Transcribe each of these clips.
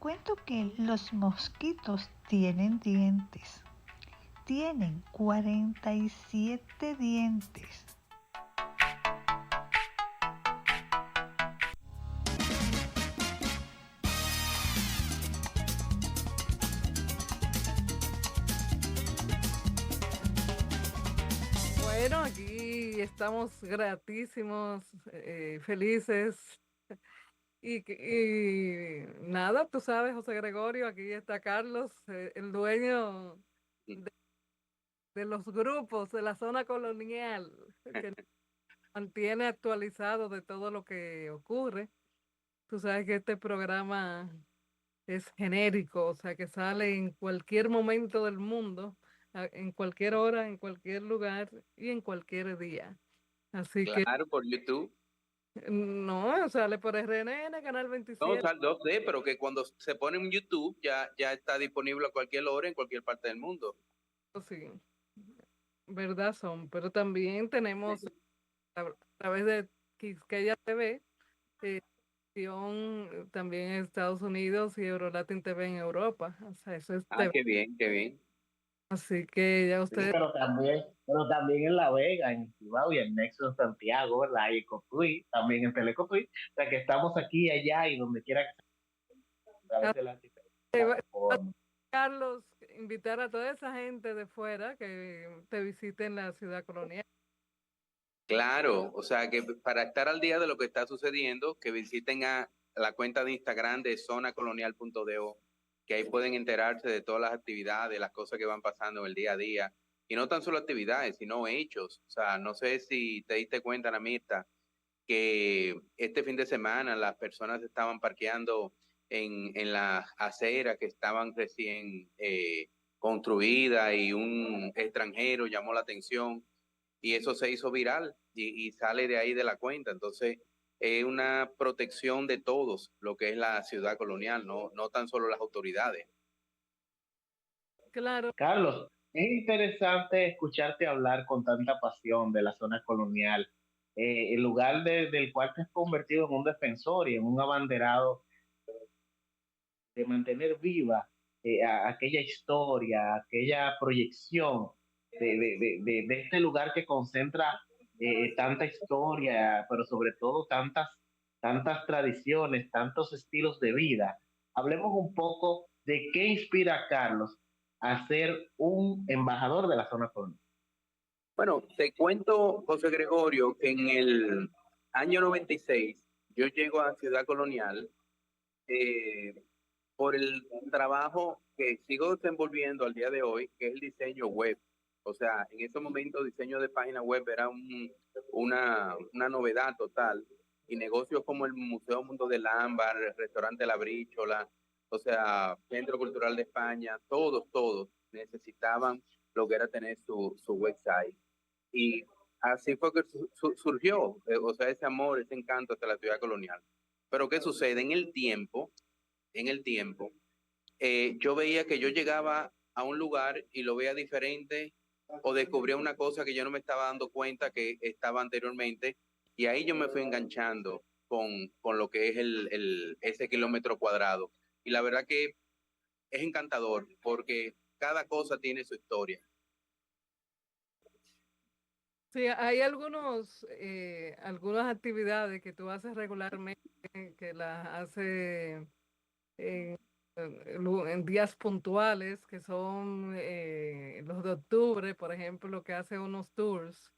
cuento que los mosquitos tienen dientes. Tienen 47 dientes. Bueno, aquí estamos gratísimos, felices y nada, tú sabes, José Gregorio, aquí está Carlos, el dueño de los grupos de la zona colonial, que nos mantiene actualizado de todo lo que ocurre. Tú sabes que este programa es genérico, o sea, que sale en cualquier momento del mundo, en cualquier hora, en cualquier lugar y en cualquier día. Así que Claro, por YouTube. no, sale por RNN, Canal No, o 27. sea, no sé, pero que cuando se pone en YouTube ya está disponible a cualquier hora en cualquier parte del mundo. Sí, verdad son, pero también tenemos a través de Quisqueya TV, también en Estados Unidos y Eurolatin TV en Europa. O sea, eso es Ah, TV. qué bien, qué bien. Así que ya Sí, ustedes, pero también en La Vega, en Cibao y en Nexo en Santiago, ¿verdad? Y en Cotuí, también en Telecotuí. O sea que estamos aquí y allá y donde quiera que sea, a través a- de las diferentes a- plataformas. Carlos, invitar a toda esa gente de fuera que te visiten la ciudad colonial. Claro, o sea que para estar al día de lo que está sucediendo, que visiten a la cuenta de Instagram de zonacolonial.do, que ahí pueden enterarse de todas las actividades, las cosas que van pasando en el día a día. Y no tan solo actividades, sino hechos. O sea, no sé si te diste cuenta, Namirta, que este fin de semana las personas estaban parqueando en las aceras que estaban recién construidas y un extranjero llamó la atención y eso se hizo viral y sale de ahí de la cuenta. Entonces, es una protección de todos lo que es la ciudad colonial, no tan solo las autoridades. Claro, Carlos, es interesante escucharte hablar con tanta pasión de la zona colonial, el lugar del cual te has convertido en un defensor y en un abanderado de mantener viva aquella historia, aquella proyección de este lugar que concentra tanta historia, pero sobre todo tantas tradiciones, tantos estilos de vida. Hablemos un poco de qué inspira a Carlos a ser un embajador de la zona colonial. Bueno, te cuento, José Gregorio, que en el año 96 yo llego a Ciudad Colonial eh, por el trabajo que sigo desenvolviendo al día de hoy, que es el diseño web. O sea, en ese momento diseño de página web era una novedad total. Y negocios como el Museo Mundo del Ámbar, el restaurante La Bríchola, o sea, Centro Cultural de España, todos necesitaban lo que era tener su website. Y así fue que surgió, o sea, ese amor, ese encanto hacia la ciudad colonial. Pero ¿qué sucede? En el tiempo, yo veía que yo llegaba a un lugar y lo veía diferente o descubría una cosa que yo no me estaba dando cuenta que estaba anteriormente y ahí yo me fui enganchando con lo que es ese kilómetro cuadrado. Y la verdad que es encantador porque cada cosa tiene su historia. sí, hay algunas actividades que tú haces regularmente, que las haces en, en días puntuales, que son los de octubre, por ejemplo, que hace unos tours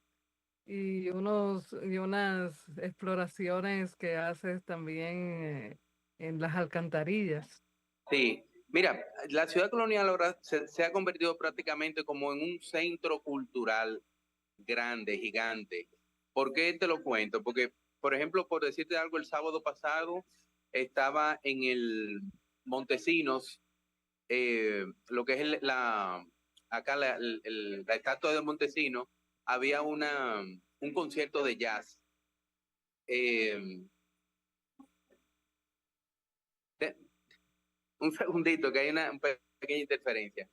y unas exploraciones que haces también en las alcantarillas. Sí, mira, la ciudad colonial ahora se ha convertido prácticamente como en un centro cultural grande, gigante. ¿Por qué te lo cuento? Porque, por ejemplo, por decirte algo, el sábado pasado estaba en el Montesinos, lo que es acá la estatua de Montesinos, había un concierto de jazz. Eh, de- un segundito, que hay una pequeña interferencia.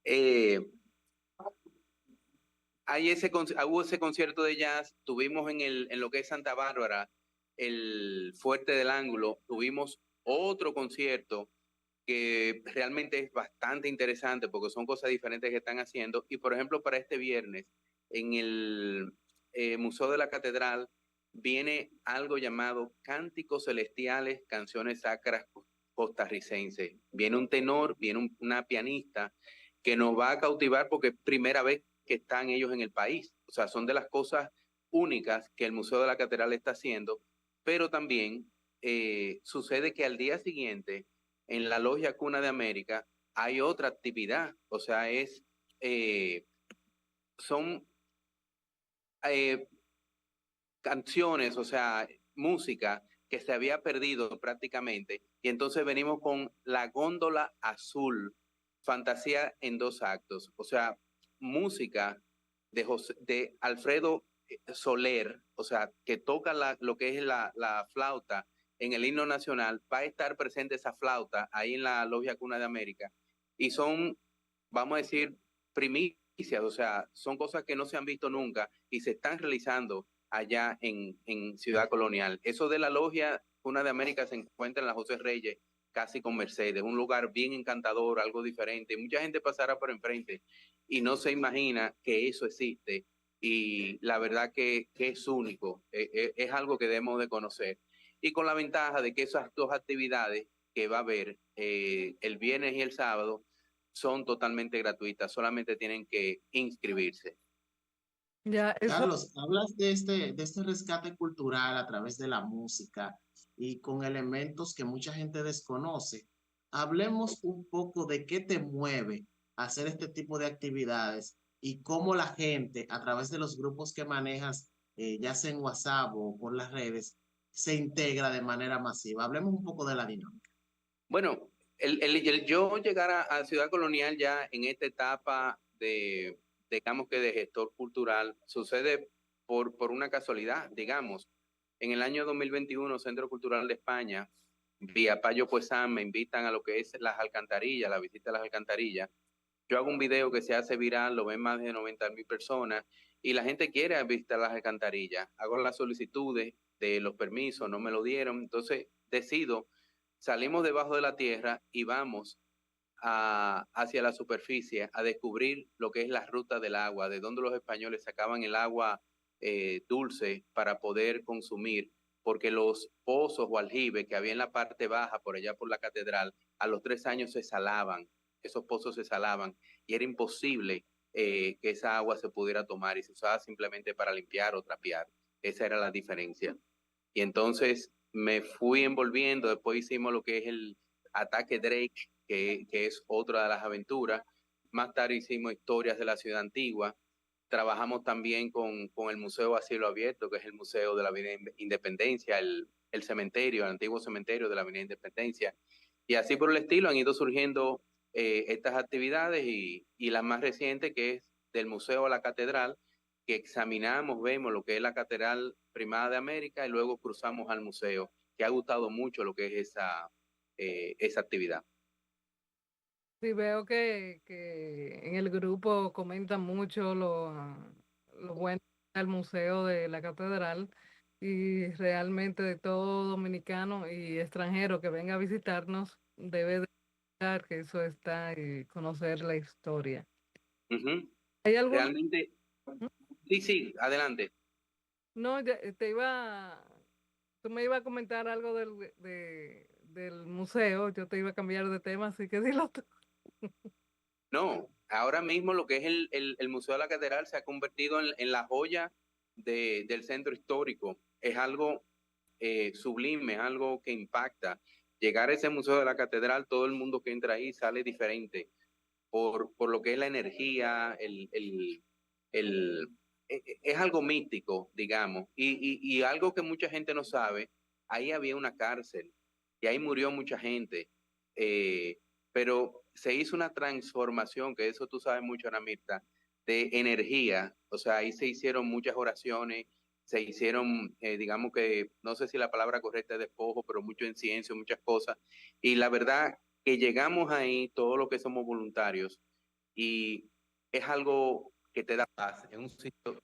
Eh, hubo ese concierto de jazz, tuvimos en lo que es Santa Bárbara, el Fuerte del Ángulo, tuvimos otro concierto que realmente es bastante interesante porque son cosas diferentes que están haciendo. Y por ejemplo, para este viernes, en el Museo de la Catedral, viene algo llamado Cánticos Celestiales, Canciones Sacras Costarricenses. Viene un tenor, viene una pianista que nos va a cautivar porque es primera vez que están ellos en el país. O sea, son de las cosas únicas que el Museo de la Catedral está haciendo, pero también sucede que al día siguiente, en la Logia Cuna de América, hay otra actividad. O sea, son eh, canciones, o sea, música que se había perdido prácticamente. Y entonces venimos con La Góndola Azul, fantasía en 2 actos. O sea, música de Alfredo Soler, o sea, que toca lo que es la flauta en el himno nacional. Va a estar presente esa flauta ahí en la Logia Cuna de América. Y son, vamos a decir, primicias, o sea, son cosas que no se han visto nunca y se están realizando allá en Ciudad Colonial. Eso de la Logia Cuna de América se encuentra en la José Reyes, casi con Mercedes, un lugar bien encantador, algo diferente. Mucha gente pasará por enfrente y no se imagina que eso existe, y la verdad que es único, es algo que debemos de conocer. Y con la ventaja de que esas 2 actividades que va a haber el viernes y el sábado son totalmente gratuitas, solamente tienen que inscribirse. Ya, eso, Carlos, hablas de este rescate cultural a través de la música y con elementos que mucha gente desconoce. Hablemos un poco de qué te mueve a hacer este tipo de actividades y cómo la gente, a través de los grupos que manejas, ya sea en WhatsApp o por las redes, se integra de manera masiva. Hablemos un poco de la dinámica. Bueno, el yo llegar a Ciudad Colonial ya en esta etapa digamos que de gestor cultural, sucede por una casualidad, digamos. En el año 2021, Centro Cultural de España, vía Payo Puesán, me invitan a lo que es las alcantarillas, la visita a las alcantarillas. Yo hago un video que se hace viral, lo ven más de 90,000 personas y la gente quiere visitar las alcantarillas. Hago las solicitudes de los permisos, no me lo dieron, entonces decido, salimos debajo de la tierra y vamos hacia la superficie a descubrir lo que es la ruta del agua, de donde los españoles sacaban el agua dulce para poder consumir, porque los pozos o aljibes que había en la parte baja, por allá por la catedral, a los 3 años se salaban, esos pozos se salaban y era imposible que esa agua se pudiera tomar y se usaba simplemente para limpiar o trapear. Esa era la diferencia. Y entonces me fui envolviendo, después hicimos lo que es el ataque Drake, que es otra de las aventuras. Más tarde hicimos historias de la ciudad antigua. Trabajamos también con el Museo a Cielo Abierto, que es el Museo de la Avenida Independencia, el cementerio, el antiguo cementerio de la Avenida Independencia. Y así por el estilo han ido surgiendo estas actividades y la más reciente, que es del Museo a la Catedral, que examinamos, vemos lo que es la Catedral Primada de América y luego cruzamos al museo, que ha gustado mucho lo que es esa actividad. sí veo que en el grupo comentan mucho lo bueno del Museo de la Catedral, y realmente de todo dominicano y extranjero que venga a visitarnos debe de estar que eso está y conocer la historia. ¿Hay algún? Realmente, sí, adelante. No, tú me ibas a comentar algo del museo, yo te iba a cambiar de tema, así que dilo tú. No, ahora mismo lo que es el Museo de la Catedral se ha convertido en la joya del centro histórico. Es algo sublime, es algo que impacta. Llegar a ese Museo de la Catedral, todo el mundo que entra ahí sale diferente por lo que es la energía, es algo místico, digamos, y algo que mucha gente no sabe. Ahí había una cárcel y ahí murió mucha gente, pero se hizo una transformación, que eso tú sabes mucho, Ana Mirta, de energía. O sea, ahí se hicieron muchas oraciones, se hicieron, digamos que, no sé si la palabra correcta es despojo, pero mucho incienso, muchas cosas, y la verdad que llegamos ahí, todos los que somos voluntarios, y es algo que te da paz, es un sitio.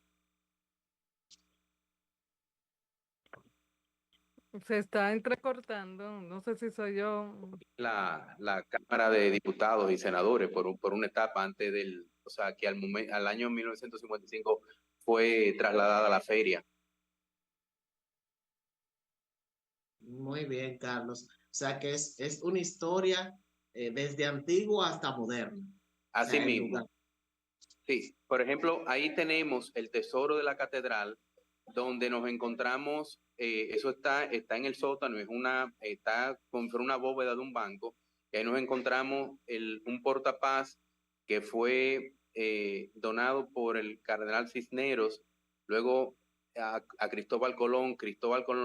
Se está entrecortando, no sé si soy yo. La Cámara de Diputados y Senadores por una etapa antes del, o sea, que al año 1955 fue trasladada a la feria. Muy bien, Carlos. O sea que es una historia desde antiguo hasta moderno. O Así sea, el mismo. lugar. Sí, por ejemplo, ahí tenemos el tesoro de la catedral, donde nos encontramos, eso está en el sótano, está con una bóveda de un banco, y ahí nos encontramos un portapaz que fue donado por el cardenal Cisneros, luego a Cristóbal Colón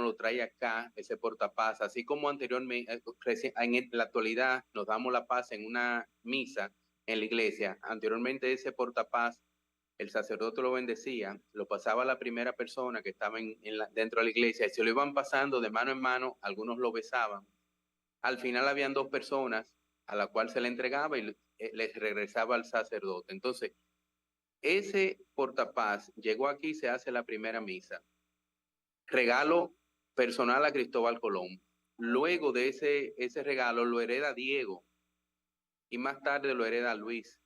lo trae acá, ese portapaz, así como anteriormente, en la actualidad nos damos la paz en una misa en la iglesia. Anteriormente ese portapaz, el sacerdote lo bendecía, lo pasaba a la primera persona que estaba dentro de la iglesia y se lo iban pasando de mano en mano, algunos lo besaban. Al final habían dos personas a la cual se le entregaba y les regresaba al sacerdote. Entonces, ese portapaz llegó aquí, se hace la primera misa. Regalo personal a Cristóbal Colón. Luego de ese regalo lo hereda Diego y más tarde lo hereda Luis.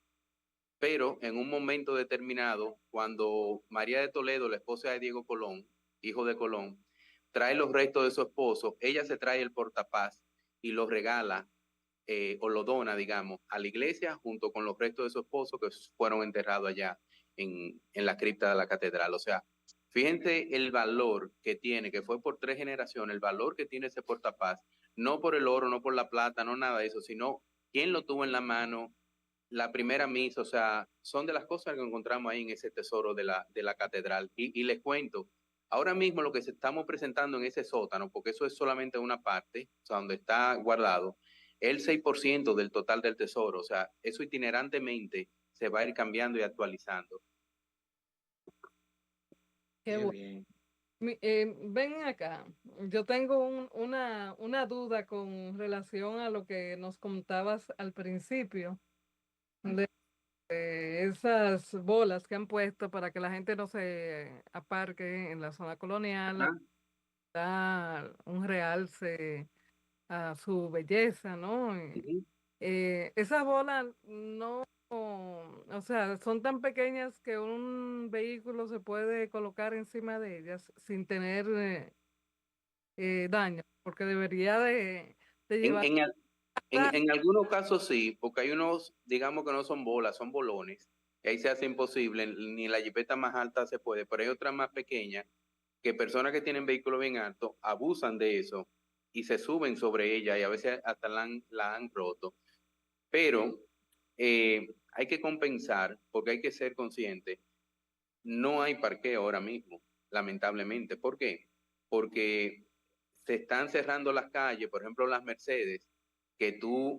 Pero en un momento determinado, cuando María de Toledo, la esposa de Diego Colón, hijo de Colón, trae los restos de su esposo, ella se trae el portapaz y lo regala o lo dona, digamos, a la iglesia junto con los restos de su esposo que fueron enterrados allá en la cripta de la catedral. O sea, fíjense el valor que tiene, que fue por 3 generaciones, el valor que tiene ese portapaz, no por el oro, no por la plata, no nada de eso, sino quién lo tuvo en la mano, la primera misa, o sea, son de las cosas que encontramos ahí en ese tesoro de la catedral. Y les cuento, ahora mismo lo que se estamos presentando en ese sótano, porque eso es solamente una parte, o sea, donde está guardado, el 6% del total del tesoro, o sea, eso itinerantemente se va a ir cambiando y actualizando. Qué Qué bueno. bien. Ven acá, yo tengo una duda con relación a lo que nos contabas al principio, de esas bolas que han puesto para que la gente no se aparque en la zona colonial, Ajá. da un realce a su belleza, ¿no? Uh-huh. Esas bolas no, o sea, son tan pequeñas que un vehículo se puede colocar encima de ellas sin tener daño, porque debería de En, llevar... en, en algunos casos sí, porque hay unos, digamos que no son bolas, son bolones, y ahí se hace imposible, ni la jipeta más alta se puede, pero hay otras más pequeñas que personas que tienen vehículos bien altos abusan de eso y se suben sobre ella y a veces hasta la han roto. Pero hay que compensar porque hay que ser consciente. No hay parqueo ahora mismo, lamentablemente. ¿Por qué? Porque se están cerrando las calles, por ejemplo, las Mercedes, que tú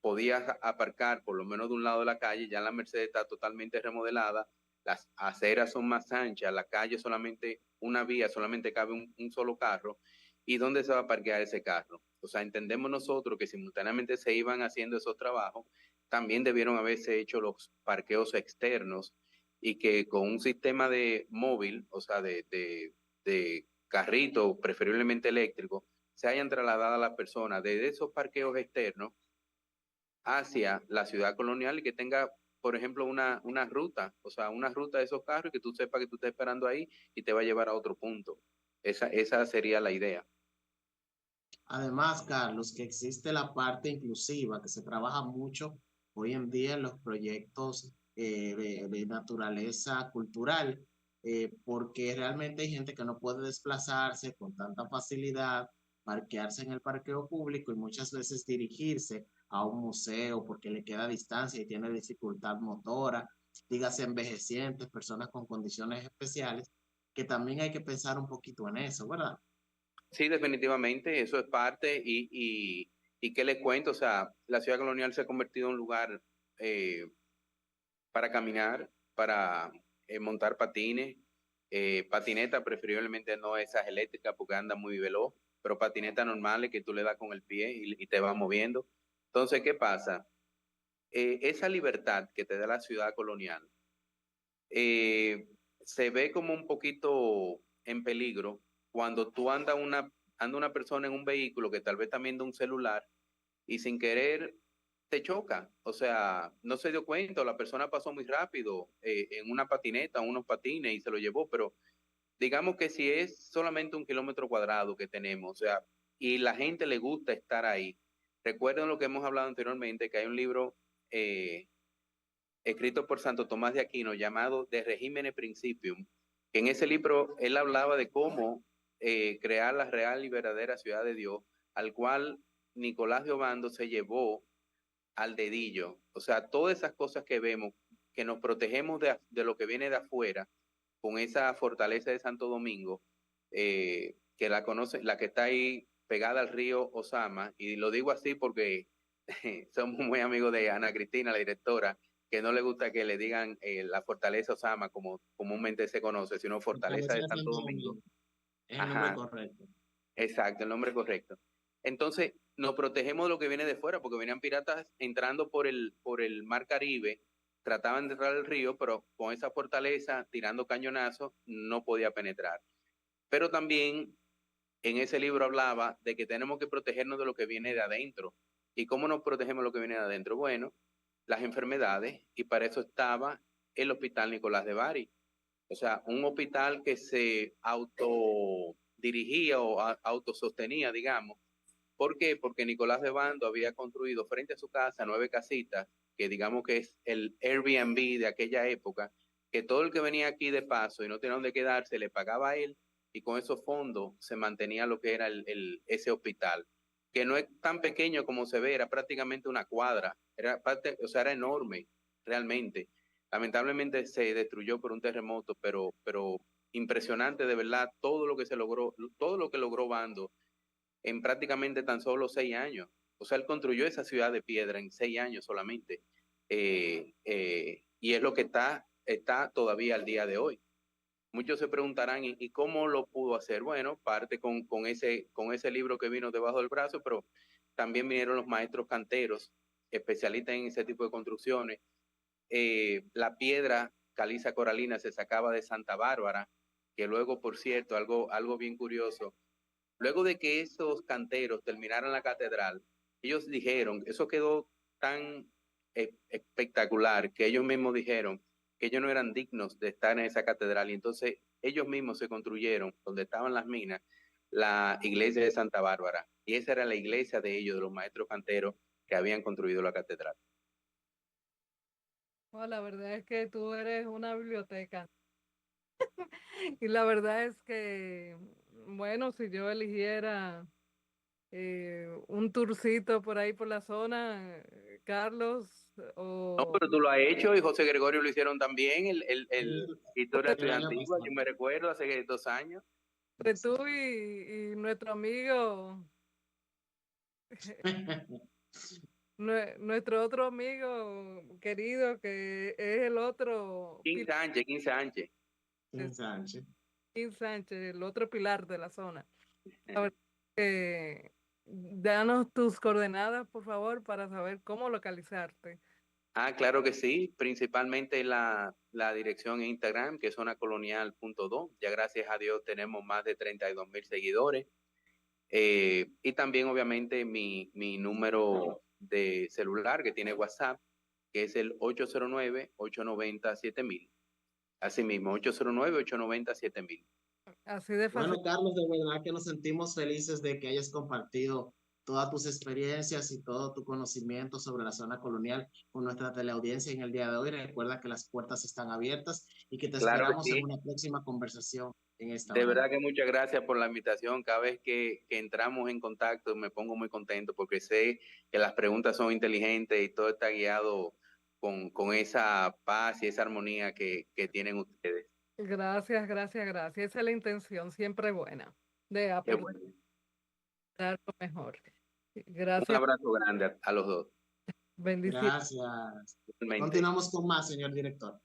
podías aparcar por lo menos de un lado de la calle, ya la Mercedes está totalmente remodelada, las aceras son más anchas, la calle solamente, una vía, solamente cabe un solo carro. ¿Y dónde se va a parquear ese carro? O sea, entendemos nosotros que simultáneamente se iban haciendo esos trabajos, también debieron haberse hecho los parqueos externos y que con un sistema de móvil, o sea, de carrito, preferiblemente eléctrico, se hayan trasladado a las personas desde esos parqueos externos hacia la ciudad colonial y que tenga, por ejemplo, una ruta, o sea, una ruta de esos carros y que tú sepas que tú estás esperando ahí y te va a llevar a otro punto. Esa sería la idea. Además, Carlos, que existe la parte inclusiva, que se trabaja mucho hoy en día en los proyectos de naturaleza cultural, porque realmente hay gente que no puede desplazarse con tanta facilidad, parquearse en el parqueo público y muchas veces dirigirse a un museo porque le queda distancia y tiene dificultad motora, dígase envejecientes, personas con condiciones especiales, que también hay que pensar un poquito en eso, ¿verdad? Sí, definitivamente, eso es parte y qué les cuento, o sea, la ciudad colonial se ha convertido en un lugar eh, para caminar, para montar patines, patineta preferiblemente no esas eléctricas porque anda muy veloz, pero patinetas normales que tú le das con el pie y te vas moviendo. Entonces, ¿qué pasa? Esa libertad que te da la ciudad colonial se ve como un poquito en peligro cuando tú andas anda una persona en un vehículo que tal vez está viendo un celular y sin querer te choca. O sea, no se dio cuenta, o la persona pasó muy rápido en una patineta, unos patines y se lo llevó, pero digamos que si es solamente 1 kilómetro cuadrado que tenemos, o sea, y la gente le gusta estar ahí. Recuerden lo que hemos hablado anteriormente, que hay un libro escrito por Santo Tomás de Aquino llamado De Regimine Principium, que en ese libro él hablaba de cómo crear la real y verdadera ciudad de Dios, al cual Nicolás de Obando se llevó al dedillo. O sea, todas esas cosas que vemos, que nos protegemos de lo que viene de afuera, con esa fortaleza de Santo Domingo, que la conoce, la que está ahí pegada al río Osama, y lo digo así porque somos muy amigos de Ana Cristina, la directora, que no le gusta que le digan la fortaleza Osama, como comúnmente se conoce, sino fortaleza de Santo Domingo. Es el nombre correcto. Exacto, el nombre correcto. Entonces, nos protegemos de lo que viene de fuera, porque venían piratas entrando por el Mar Caribe, trataban de entrar al río, pero con esa fortaleza, tirando cañonazos, no podía penetrar. Pero también en ese libro hablaba de que tenemos que protegernos de lo que viene de adentro. ¿Y cómo nos protegemos de lo que viene de adentro? Bueno, las enfermedades, y para eso estaba el Hospital Nicolás de Bari. O sea, un hospital que se autodirigía o autosostenía, digamos. ¿Por qué? Porque Nicolás de Obando había construido frente a su casa 9 casitas, que digamos que es el Airbnb de aquella época, que todo el que venía aquí de paso y no tenía dónde quedarse, le pagaba a él, y con esos fondos se mantenía lo que era ese hospital, que no es tan pequeño como se ve, era prácticamente una cuadra, o sea, era enorme, realmente. Lamentablemente se destruyó por un terremoto, pero impresionante de verdad todo lo que se logró, todo lo que logró Bando en prácticamente tan solo 6 años. O sea, él construyó esa ciudad de piedra en 6 años solamente. Y es lo que está todavía al día de hoy. Muchos se preguntarán, ¿y cómo lo pudo hacer? Bueno, parte con ese libro que vino debajo del brazo, pero también vinieron los maestros canteros, especialistas en ese tipo de construcciones. La piedra caliza coralina se sacaba de Santa Bárbara, que luego, por cierto, algo bien curioso, luego de que esos canteros terminaran la catedral, ellos dijeron, eso quedó tan espectacular que ellos mismos dijeron que ellos no eran dignos de estar en esa catedral, y entonces ellos mismos se construyeron, donde estaban las minas, la iglesia de Santa Bárbara, y esa era la iglesia de ellos, de los maestros canteros que habían construido la catedral. Bueno, la verdad es que tú eres una biblioteca. Y la verdad es que, bueno, si yo eligiera un tourcito por ahí por la zona, Carlos, No, pero tú lo has hecho, y José Gregorio lo hicieron también, el historia El año estudiantil, yo pasado. me recuerdo hace 2 años. entre tú y nuestro amigo, nuestro otro amigo querido, que es el otro, Kim Sánchez. Sánchez. Kim Sánchez, el otro pilar de la zona. A ver, danos tus coordenadas, por favor, para saber cómo localizarte. Claro que sí, principalmente la dirección en Instagram, que es zonacolonial.do. Ya gracias a Dios tenemos más de 32,000 seguidores. Y también obviamente mi número de celular que tiene WhatsApp, que es el 809-890-7000. Así mismo, 809-890-7000. Así de fácil. Bueno, Carlos, de verdad que nos sentimos felices de que hayas compartido todas tus experiencias y todo tu conocimiento sobre la zona colonial con nuestra teleaudiencia en el día de hoy. Recuerda que las puertas están abiertas y que te Claro que esperamos en sí. una próxima conversación en esta De hora. verdad que muchas gracias por la invitación. Cada vez que entramos en contacto me pongo muy contento porque sé que las preguntas son inteligentes y todo está guiado con esa paz y esa armonía que tienen ustedes. Gracias, gracias, gracias. Esa es la intención, siempre buena, de Qué bueno. aportar lo mejor. Un Gracias, abrazo grande a los dos. bendiciones. Gracias. Igualmente. Continuamos con más, señor director.